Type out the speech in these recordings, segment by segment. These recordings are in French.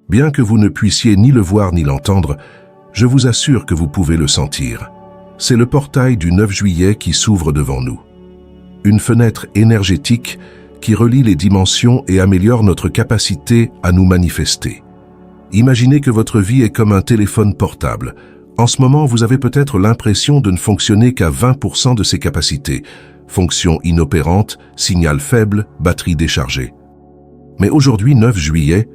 Bien que vous ne puissiez ni le voir ni l'entendre, je vous assure que vous pouvez le sentir. C'est le portail du 9 juillet qui s'ouvre devant nous. Une fenêtre énergétique qui relie les dimensions et améliore notre capacité à nous manifester. Imaginez que votre vie est comme un téléphone portable. En ce moment, vous avez peut-être l'impression de ne fonctionner qu'à 20% de ses capacités. Fonction inopérante, signal faible, batterie déchargée. Mais aujourd'hui, 9 juillet,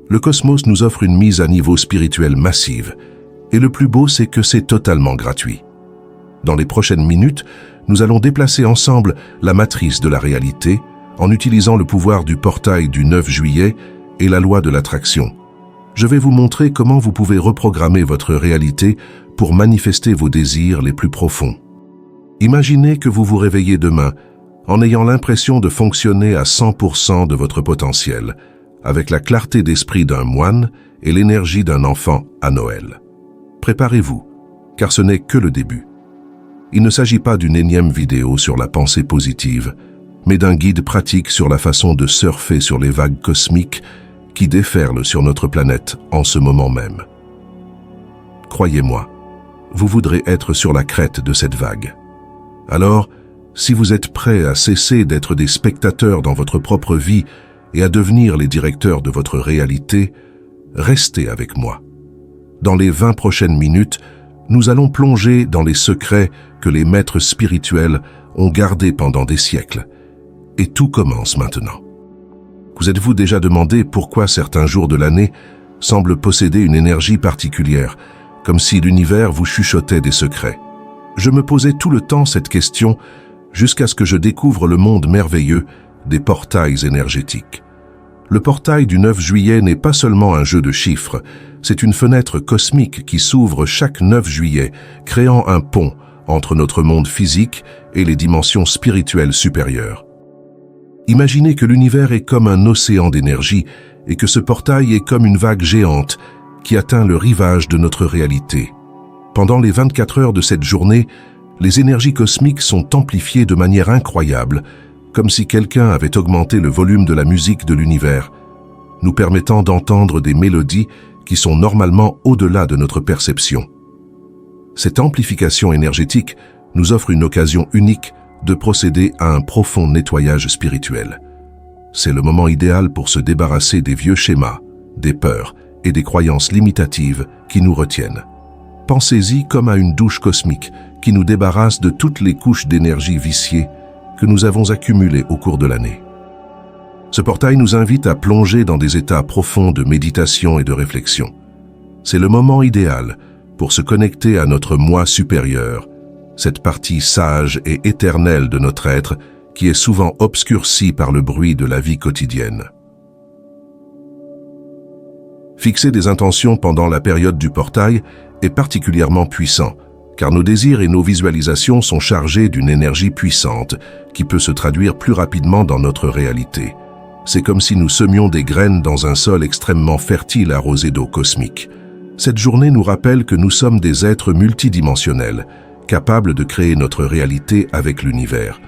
le cosmos nous offre une mise à niveau spirituel massive. Et le plus beau, c'est que c'est totalement gratuit. Dans les prochaines minutes, nous allons déplacer ensemble la matrice de la réalité en utilisant le pouvoir du portail du 9 juillet et la loi de l'attraction. Je vais vous montrer comment vous pouvez reprogrammer votre réalité pour manifester vos désirs les plus profonds. Imaginez que vous vous réveillez demain en ayant l'impression de fonctionner à 100% de votre potentiel, avec la clarté d'esprit d'un moine et l'énergie d'un enfant à Noël. Préparez-vous, car ce n'est que le début. Il ne s'agit pas d'une énième vidéo sur la pensée positive, mais d'un guide pratique sur la façon de surfer sur les vagues cosmiques qui déferlent sur notre planète en ce moment même. Croyez-moi, vous voudrez être sur la crête de cette vague. Alors, si vous êtes prêts à cesser d'être des spectateurs dans votre propre vie et à devenir les directeurs de votre réalité, restez avec moi. Dans les 20 prochaines minutes, nous allons plonger dans les secrets que les maîtres spirituels ont gardés pendant des siècles. Et tout commence maintenant. Vous êtes-vous déjà demandé pourquoi certains jours de l'année semblent posséder une énergie particulière, comme si l'univers vous chuchotait des secrets? Je me posais tout le temps cette question jusqu'à ce que je découvre le monde merveilleux des portails énergétiques. Le portail du 9 juillet n'est pas seulement un jeu de chiffres, c'est une fenêtre cosmique qui s'ouvre chaque 9 juillet, créant un pont entre notre monde physique et les dimensions spirituelles supérieures. Imaginez que l'univers est comme un océan d'énergie et que ce portail est comme une vague géante qui atteint le rivage de notre réalité. Pendant les 24 heures de cette journée, les énergies cosmiques sont amplifiées de manière incroyable, comme si quelqu'un avait augmenté le volume de la musique de l'univers, nous permettant d'entendre des mélodies qui sont normalement au-delà de notre perception. Cette amplification énergétique nous offre une occasion unique de procéder à un profond nettoyage spirituel. C'est le moment idéal pour se débarrasser des vieux schémas, des peurs et des croyances limitatives qui nous retiennent. Pensez-y comme à une douche cosmique qui nous débarrasse de toutes les couches d'énergie viciées que nous avons accumulées au cours de l'année. Ce portail nous invite à plonger dans des états profonds de méditation et de réflexion. C'est le moment idéal pour se connecter à notre moi supérieur, cette partie sage et éternelle de notre être qui est souvent obscurcie par le bruit de la vie quotidienne. Fixer des intentions pendant la période du portail est particulièrement puissant, car nos désirs et nos visualisations sont chargés d'une énergie puissante qui peut se traduire plus rapidement dans notre réalité. C'est comme si nous semions des graines dans un sol extrêmement fertile arrosé d'eau cosmique. Cette journée nous rappelle que nous sommes des êtres multidimensionnels, capables de créer notre réalité avec l'univers.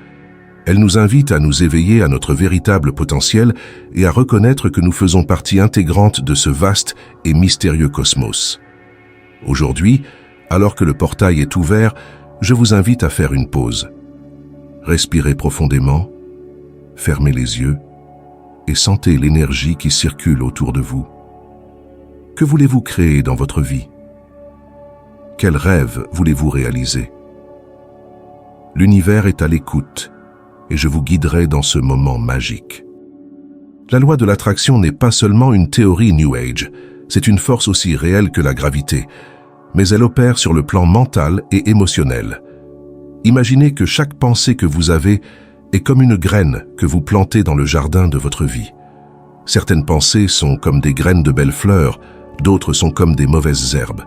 Elle nous invite à nous éveiller à notre véritable potentiel et à reconnaître que nous faisons partie intégrante de ce vaste et mystérieux cosmos. Aujourd'hui, alors que le portail est ouvert, je vous invite à faire une pause. Respirez profondément, fermez les yeux et sentez l'énergie qui circule autour de vous. Que voulez-vous créer dans votre vie? Quel rêve voulez-vous réaliser? L'univers est à l'écoute et je vous guiderai dans ce moment magique. La loi de l'attraction n'est pas seulement une théorie New Age, c'est une force aussi réelle que la gravité, mais elle opère sur le plan mental et émotionnel. Imaginez que chaque pensée que vous avez est comme une graine que vous plantez dans le jardin de votre vie. Certaines pensées sont comme des graines de belles fleurs, d'autres sont comme des mauvaises herbes.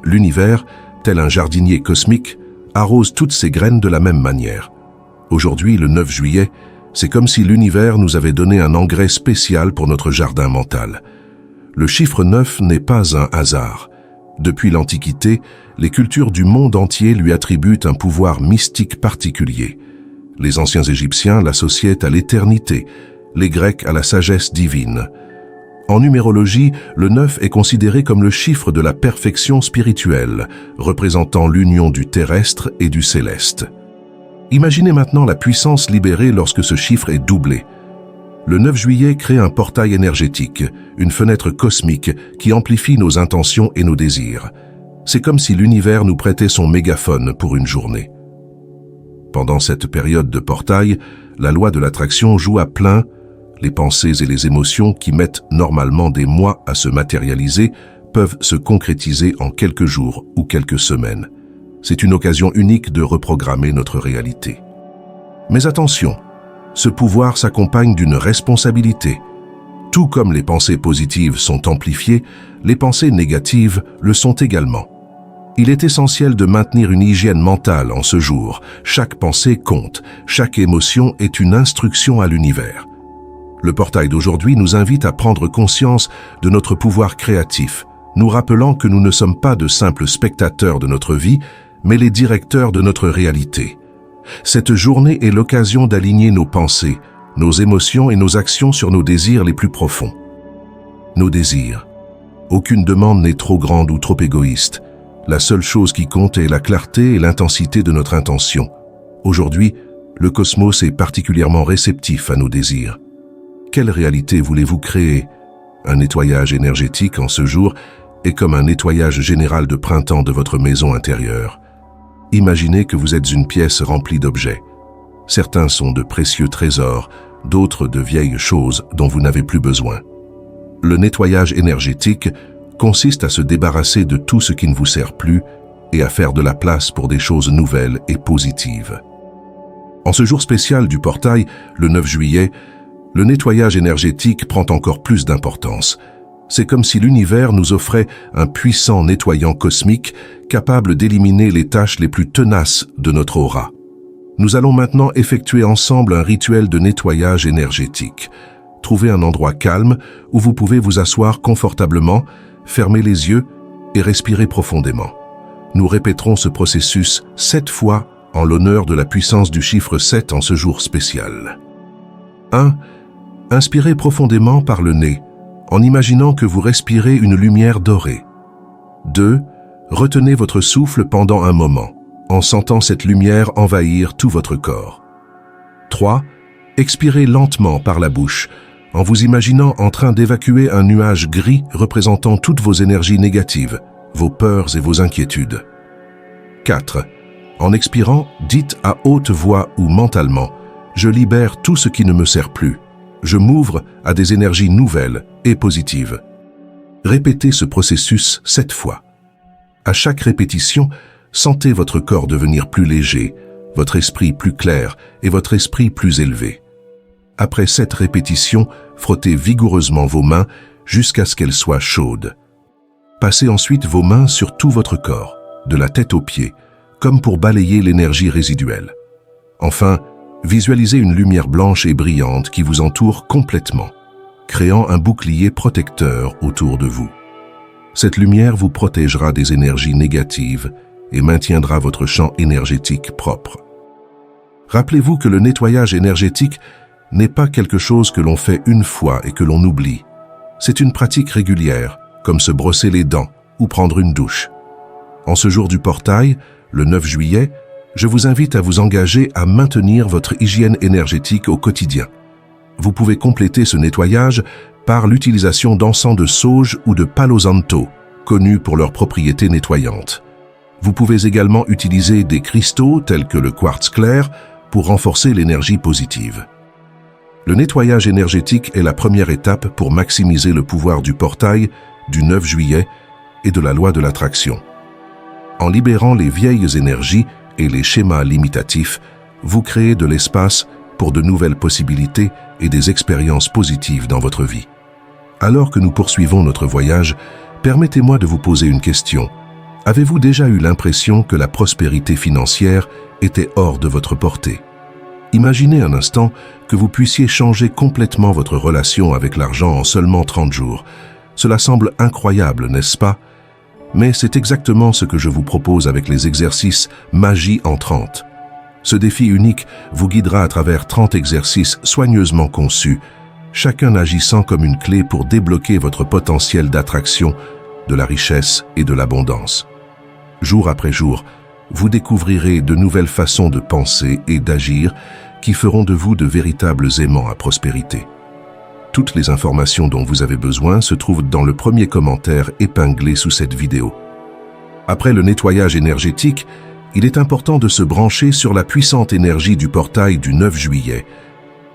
L'univers, tel un jardinier cosmique, arrose toutes ces graines de la même manière. Aujourd'hui, le 9 juillet, c'est comme si l'univers nous avait donné un engrais spécial pour notre jardin mental. Le chiffre 9 n'est pas un hasard. Depuis l'Antiquité, les cultures du monde entier lui attribuent un pouvoir mystique particulier. Les anciens Égyptiens l'associaient à l'éternité, les Grecs à la sagesse divine. En numérologie, le 9 est considéré comme le chiffre de la perfection spirituelle, représentant l'union du terrestre et du céleste. Imaginez maintenant la puissance libérée lorsque ce chiffre est doublé. Le 9 juillet crée un portail énergétique, une fenêtre cosmique qui amplifie nos intentions et nos désirs. C'est comme si l'univers nous prêtait son mégaphone pour une journée. Pendant cette période de portail, la loi de l'attraction joue à plein. Les pensées et les émotions qui mettent normalement des mois à se matérialiser peuvent se concrétiser en quelques jours ou quelques semaines. C'est une occasion unique de reprogrammer notre réalité. Mais attention, ce pouvoir s'accompagne d'une responsabilité. Tout comme les pensées positives sont amplifiées, les pensées négatives le sont également. Il est essentiel de maintenir une hygiène mentale en ce jour. Chaque pensée compte, chaque émotion est une instruction à l'univers. Le portail d'aujourd'hui nous invite à prendre conscience de notre pouvoir créatif, nous rappelant que nous ne sommes pas de simples spectateurs de notre vie, mais les directeurs de notre réalité. Cette journée est l'occasion d'aligner nos pensées, nos émotions et nos actions sur nos désirs les plus profonds. Nos désirs. Aucune demande n'est trop grande ou trop égoïste. La seule chose qui compte est la clarté et l'intensité de notre intention. Aujourd'hui, le cosmos est particulièrement réceptif à nos désirs. Quelle réalité voulez-vous créer? Un nettoyage énergétique en ce jour est comme un nettoyage général de printemps de votre maison intérieure. Imaginez que vous êtes une pièce remplie d'objets. Certains sont de précieux trésors, d'autres de vieilles choses dont vous n'avez plus besoin. Le nettoyage énergétique consiste à se débarrasser de tout ce qui ne vous sert plus et à faire de la place pour des choses nouvelles et positives. En ce jour spécial du portail, le 9 juillet, le nettoyage énergétique prend encore plus d'importance. C'est comme si l'univers nous offrait un puissant nettoyant cosmique capable d'éliminer les tâches les plus tenaces de notre aura. Nous allons maintenant effectuer ensemble un rituel de nettoyage énergétique. Trouvez un endroit calme où vous pouvez vous asseoir confortablement, fermer les yeux et respirer profondément. Nous répéterons ce processus 7 fois en l'honneur de la puissance du chiffre 7 en ce jour spécial. 1. Inspirez profondément par le nez, en imaginant que vous respirez une lumière dorée. 2. Retenez votre souffle pendant un moment, en sentant cette lumière envahir tout votre corps. 3. Expirez lentement par la bouche, en vous imaginant en train d'évacuer un nuage gris représentant toutes vos énergies négatives, vos peurs et vos inquiétudes. 4. En expirant, dites à haute voix ou mentalement « Je libère tout ce qui ne me sert plus. Je m'ouvre à des énergies nouvelles et positives. » Répétez ce processus 7 fois. À chaque répétition, sentez votre corps devenir plus léger, votre esprit plus clair et votre esprit plus élevé. Après 7 répétitions, frottez vigoureusement vos mains jusqu'à ce qu'elles soient chaudes. Passez ensuite vos mains sur tout votre corps, de la tête aux pieds, comme pour balayer l'énergie résiduelle. Enfin, visualisez une lumière blanche et brillante qui vous entoure complètement, créant un bouclier protecteur autour de vous. Cette lumière vous protégera des énergies négatives et maintiendra votre champ énergétique propre. Rappelez-vous que le nettoyage énergétique n'est pas quelque chose que l'on fait une fois et que l'on oublie. C'est une pratique régulière, comme se brosser les dents ou prendre une douche. En ce jour du portail, le 9 juillet, je vous invite à vous engager à maintenir votre hygiène énergétique au quotidien. Vous pouvez compléter ce nettoyage par l'utilisation d'encens de sauge ou de palo santo, connus pour leurs propriétés nettoyantes. Vous pouvez également utiliser des cristaux tels que le quartz clair pour renforcer l'énergie positive. Le nettoyage énergétique est la première étape pour maximiser le pouvoir du portail du 9 juillet et de la loi de l'attraction. En libérant les vieilles énergies et les schémas limitatifs, vous créez de l'espace pour de nouvelles possibilités et des expériences positives dans votre vie. Alors que nous poursuivons notre voyage, permettez-moi de vous poser une question. Avez-vous déjà eu l'impression que la prospérité financière était hors de votre portée? Imaginez un instant que vous puissiez changer complètement votre relation avec l'argent en seulement 30 jours. Cela semble incroyable, n'est-ce pas? Mais c'est exactement ce que je vous propose avec les exercices Magie en 30. Ce défi unique vous guidera à travers 30 exercices soigneusement conçus. chacun agissant comme une clé pour débloquer votre potentiel d'attraction, de la richesse et de l'abondance. Jour après jour, vous découvrirez de nouvelles façons de penser et d'agir qui feront de vous de véritables aimants à prospérité. Toutes les informations dont vous avez besoin se trouvent dans le premier commentaire épinglé sous cette vidéo. Après le nettoyage énergétique, il est important de se brancher sur la puissante énergie du portail du 9 juillet.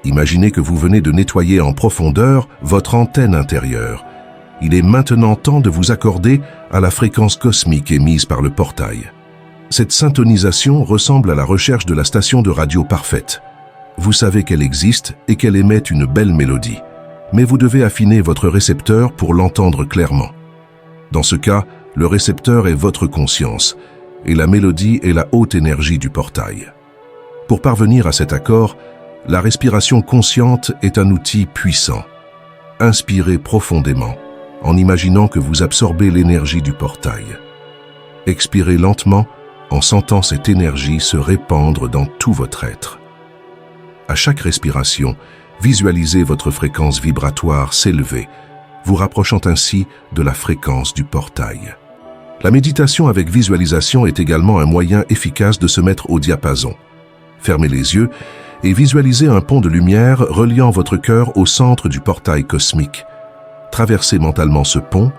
Imaginez que vous venez de nettoyer en profondeur votre antenne intérieure. Il est maintenant temps de vous accorder à la fréquence cosmique émise par le portail. Cette syntonisation ressemble à la recherche de la station de radio parfaite. Vous savez qu'elle existe et qu'elle émet une belle mélodie, mais vous devez affiner votre récepteur pour l'entendre clairement. Dans ce cas, le récepteur est votre conscience, et la mélodie est la haute énergie du portail. Pour parvenir à cet accord, la respiration consciente est un outil puissant. Inspirez profondément, en imaginant que vous absorbez l'énergie du portail. Expirez lentement, en sentant cette énergie se répandre dans tout votre être. À chaque respiration, visualisez votre fréquence vibratoire s'élever, vous rapprochant ainsi de la fréquence du portail. La méditation avec visualisation est également un moyen efficace de se mettre au diapason. Fermez les yeux et visualisez un pont de lumière reliant votre cœur au centre du portail cosmique. Traversez mentalement ce pont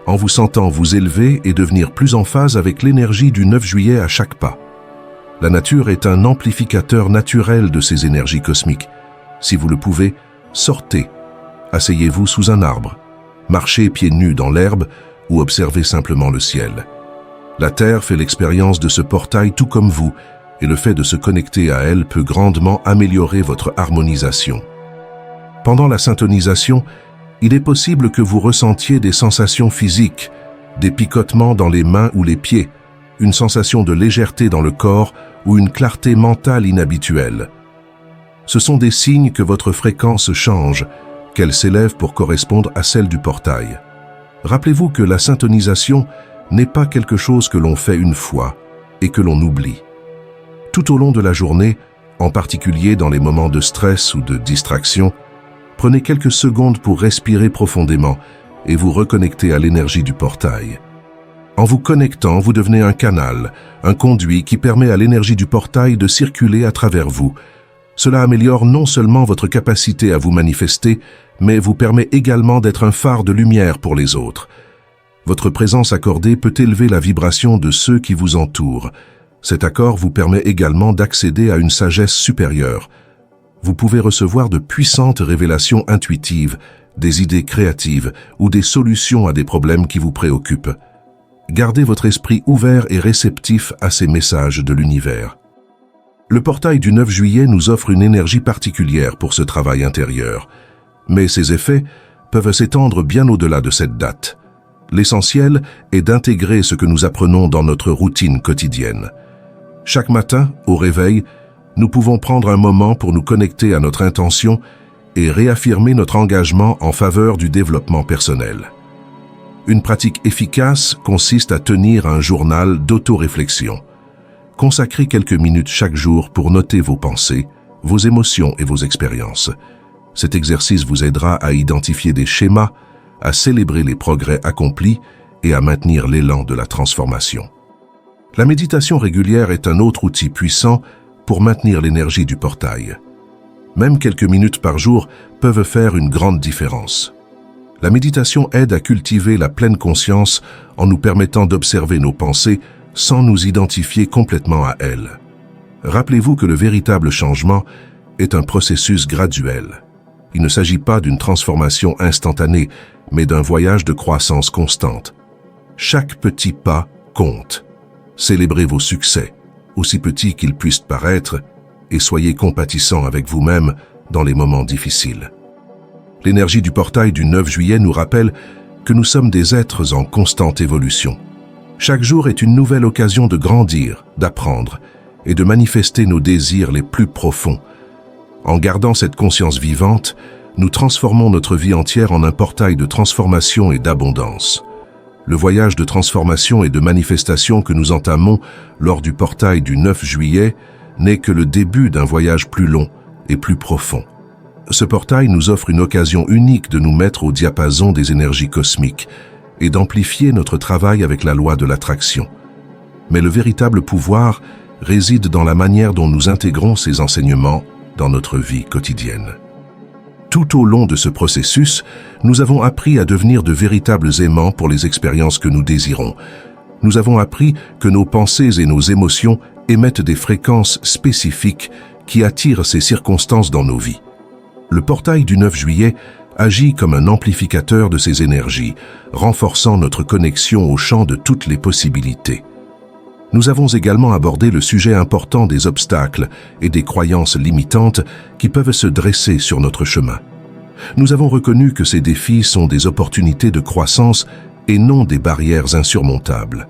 en vous sentant vous élever et devenir plus en phase avec l'énergie du 9 juillet à chaque pas. La nature est un amplificateur naturel de ces énergies cosmiques. Si vous le pouvez, sortez, asseyez-vous sous un arbre, marchez pieds nus dans l'herbe ou observez simplement le ciel. La Terre fait l'expérience de ce portail tout comme vous, et le fait de se connecter à elle peut grandement améliorer votre harmonisation. Pendant la syntonisation, il est possible que vous ressentiez des sensations physiques, des picotements dans les mains ou les pieds, une sensation de légèreté dans le corps ou une clarté mentale inhabituelle. Ce sont des signes que votre fréquence change, qu'elle s'élève pour correspondre à celle du portail. Rappelez-vous que la syntonisation n'est pas quelque chose que l'on fait une fois et que l'on oublie. Tout au long de la journée, en particulier dans les moments de stress ou de distraction, prenez quelques secondes pour respirer profondément et vous reconnecter à l'énergie du portail. En vous connectant, vous devenez un canal, un conduit qui permet à l'énergie du portail de circuler à travers vous. Cela améliore non seulement votre capacité à vous manifester, mais vous permet également d'être un phare de lumière pour les autres. Votre présence accordée peut élever la vibration de ceux qui vous entourent. Cet accord vous permet également d'accéder à une sagesse supérieure. Vous pouvez recevoir de puissantes révélations intuitives, des idées créatives ou des solutions à des problèmes qui vous préoccupent. Gardez votre esprit ouvert et réceptif à ces messages de l'univers. Le portail du 9 juillet nous offre une énergie particulière pour ce travail intérieur, mais ses effets peuvent s'étendre bien au-delà de cette date. L'essentiel est d'intégrer ce que nous apprenons dans notre routine quotidienne. Chaque matin, au réveil, nous pouvons prendre un moment pour nous connecter à notre intention et réaffirmer notre engagement en faveur du développement personnel. Une pratique efficace consiste à tenir un journal d'autoréflexion. Consacrez quelques minutes chaque jour pour noter vos pensées, vos émotions et vos expériences. Cet exercice vous aidera à identifier des schémas, à célébrer les progrès accomplis et à maintenir l'élan de la transformation. La méditation régulière est un autre outil puissant pour maintenir l'énergie du portail. Même quelques minutes par jour peuvent faire une grande différence. La méditation aide à cultiver la pleine conscience en nous permettant d'observer nos pensées sans nous identifier complètement à elles. Rappelez-vous que le véritable changement est un processus graduel. Il ne s'agit pas d'une transformation instantanée, mais d'un voyage de croissance constante. Chaque petit pas compte. Célébrez vos succès, aussi petits qu'ils puissent paraître, et soyez compatissants avec vous-même dans les moments difficiles. L'énergie du portail du 9 juillet nous rappelle que nous sommes des êtres en constante évolution. Chaque jour est une nouvelle occasion de grandir, d'apprendre et de manifester nos désirs les plus profonds. En gardant cette conscience vivante, nous transformons notre vie entière en un portail de transformation et d'abondance. Le voyage de transformation et de manifestation que nous entamons lors du portail du 9 juillet n'est que le début d'un voyage plus long et plus profond. Ce portail nous offre une occasion unique de nous mettre au diapason des énergies cosmiques et d'amplifier notre travail avec la loi de l'attraction. Mais le véritable pouvoir réside dans la manière dont nous intégrons ces enseignements dans notre vie quotidienne. Tout au long de ce processus, nous avons appris à devenir de véritables aimants pour les expériences que nous désirons. Nous avons appris que nos pensées et nos émotions émettent des fréquences spécifiques qui attirent ces circonstances dans nos vies. Le portail du 9 juillet agit comme un amplificateur de ces énergies, renforçant notre connexion au champ de toutes les possibilités. Nous avons également abordé le sujet important des obstacles et des croyances limitantes qui peuvent se dresser sur notre chemin. Nous avons reconnu que ces défis sont des opportunités de croissance et non des barrières insurmontables.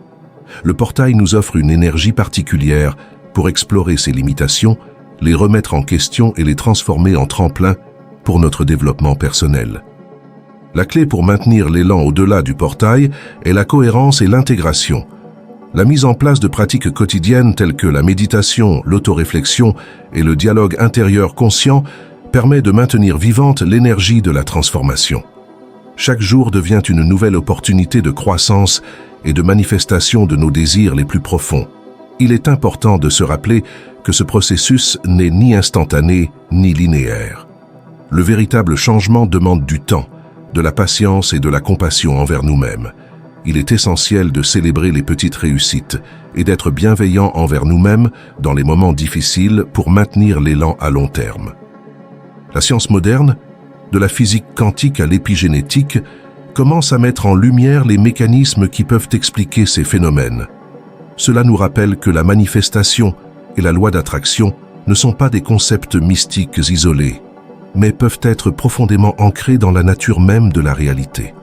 Le portail nous offre une énergie particulière pour explorer ces limitations, les remettre en question et les transformer en tremplin pour notre développement personnel. La clé pour maintenir l'élan au-delà du portail est la cohérence et l'intégration. La mise en place de pratiques quotidiennes telles que la méditation, l'autoréflexion et le dialogue intérieur conscient permet de maintenir vivante l'énergie de la transformation. Chaque jour devient une nouvelle opportunité de croissance et de manifestation de nos désirs les plus profonds. Il est important de se rappeler que ce processus n'est ni instantané ni linéaire. Le véritable changement demande du temps, de la patience et de la compassion envers nous-mêmes. Il est essentiel de célébrer les petites réussites et d'être bienveillant envers nous-mêmes dans les moments difficiles pour maintenir l'élan à long terme. La science moderne, de la physique quantique à l'épigénétique, commence à mettre en lumière les mécanismes qui peuvent expliquer ces phénomènes. Cela nous rappelle que la manifestation et la loi d'attraction ne sont pas des concepts mystiques isolés, mais peuvent être profondément ancrés dans la nature même de la réalité.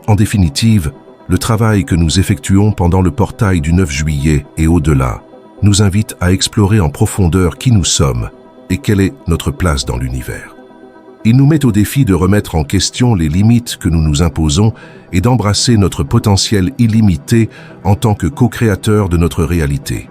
En définitive, le travail que nous effectuons pendant le portail du 9 juillet et au-delà nous invite à explorer en profondeur qui nous sommes et quelle est notre place dans l'univers. Il nous met au défi de remettre en question les limites que nous nous imposons et d'embrasser notre potentiel illimité en tant que co-créateurs de notre réalité.